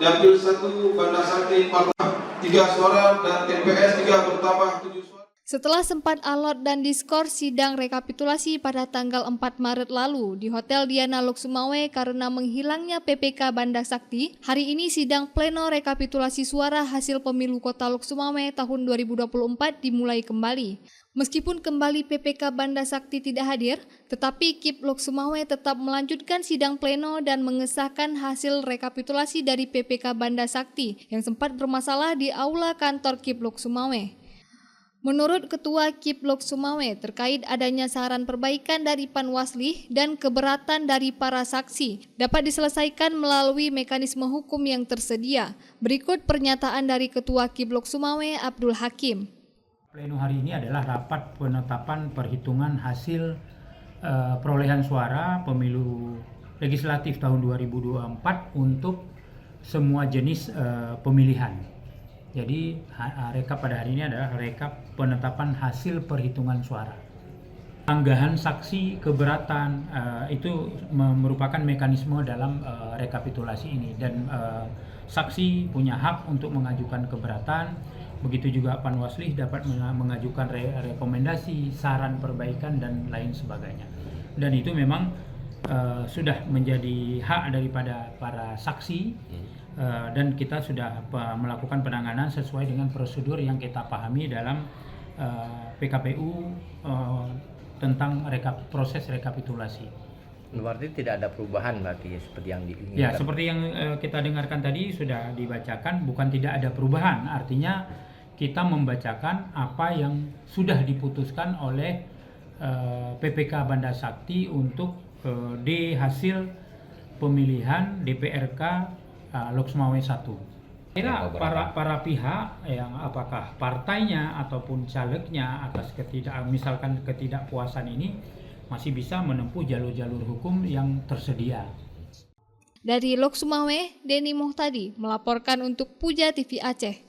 Dapil 1 Banda Sakti 3 suara dan TPS 3 bertambah 7 suara. Setelah sempat alot dan diskors sidang rekapitulasi pada tanggal 4 Maret lalu di Hotel Diana Lok Sumawe karena menghilangnya PPK Banda Sakti, hari ini sidang pleno rekapitulasi suara hasil pemilu Kota Lok Sumawe tahun 2024 dimulai kembali. Meskipun kembali PPK Banda Sakti tidak hadir, tetapi KIP Lok Sumawe tetap melanjutkan sidang pleno dan mengesahkan hasil rekapitulasi dari PPK Banda Sakti yang sempat bermasalah di aula kantor KIP Lok Sumawe. Menurut Ketua KIP Lok Sumawe terkait adanya saran perbaikan dari Panwasli dan keberatan dari para saksi dapat diselesaikan melalui mekanisme hukum yang tersedia. Berikut pernyataan dari Ketua KIP Lok Sumawe Abdul Hakim. Pleno hari ini adalah rapat penetapan perhitungan hasil perolehan suara pemilu legislatif tahun 2024 untuk semua jenis pemilihan. Jadi rekap pada hari ini adalah rekap penetapan hasil perhitungan suara. Anggahan saksi keberatan itu merupakan mekanisme dalam rekapitulasi ini dan saksi punya hak untuk mengajukan keberatan. Begitu juga Panwasli dapat mengajukan rekomendasi, saran perbaikan dan lain sebagainya. Dan itu memang sudah menjadi hak daripada para saksi. Dan kita sudah melakukan penanganan sesuai dengan prosedur yang kita pahami dalam PKPU tentang proses rekapitulasi. Berarti tidak ada perubahan berarti seperti yang diinginkan? Ya, seperti yang kita dengarkan tadi sudah dibacakan, bukan tidak ada perubahan, artinya kita membacakan apa yang sudah diputuskan oleh PPK Banda Sakti untuk di hasil pemilihan DPRK Lok Sumawe 1. Kira para pihak yang apakah partainya ataupun calegnya atas misalkan ketidakpuasan ini masih bisa menempuh jalur-jalur hukum yang tersedia. Dari Lok Sumawe, Denny Muhtadi melaporkan untuk Puja TV Aceh.